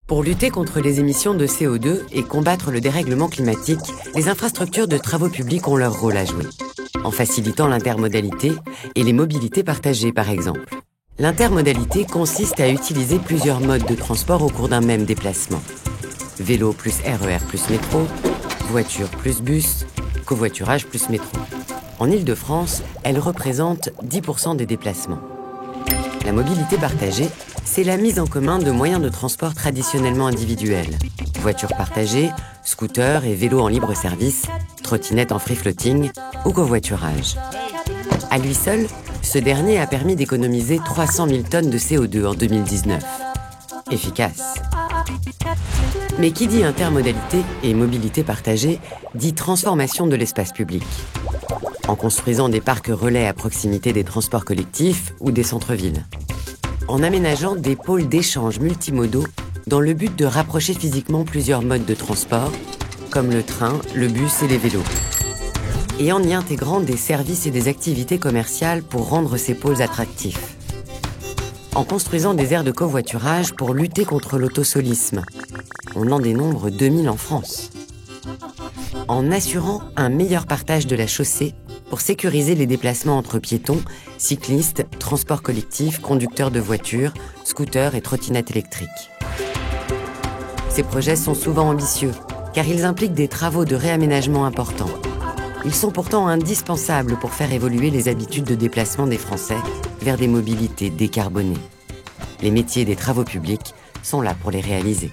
Pour lutter contre les émissions de CO2 et combattre le dérèglement climatique, les infrastructures de travaux publics ont leur rôle à jouer, en facilitant l'intermodalité et les mobilités partagées par exemple. L'intermodalité consiste à utiliser plusieurs modes de transport au cours d'un même déplacement. Vélo plus RER plus métro, voiture plus bus, covoiturage plus métro. En Île-de-France, elle représente 10% des déplacements. La mobilité partagée, c'est la mise en commun de moyens de transport traditionnellement individuels. Voitures partagées, scooters et vélos en libre service, trottinettes en free-floating ou covoiturage. À lui seul, ce dernier a permis d'économiser 300 000 tonnes de CO2 en 2019. Efficace. Mais qui dit intermodalité et mobilité partagée, dit transformation de l'espace public. En construisant des parcs relais à proximité des transports collectifs ou des centres-villes. En aménageant des pôles d'échange multimodaux dans le but de rapprocher physiquement plusieurs modes de transport, comme le train, le bus et les vélos. Et en y intégrant des services et des activités commerciales pour rendre ces pôles attractifs. En construisant des aires de covoiturage pour lutter contre l'autosolisme. On en dénombre 2000 en France. En assurant un meilleur partage de la chaussée pour sécuriser les déplacements entre piétons, cyclistes, transports collectifs, conducteurs de voitures, scooters et trottinettes électriques. Ces projets sont souvent ambitieux, car ils impliquent des travaux de réaménagement importants. Ils sont pourtant indispensables pour faire évoluer les habitudes de déplacement des Français vers des mobilités décarbonées. Les métiers des travaux publics sont là pour les réaliser.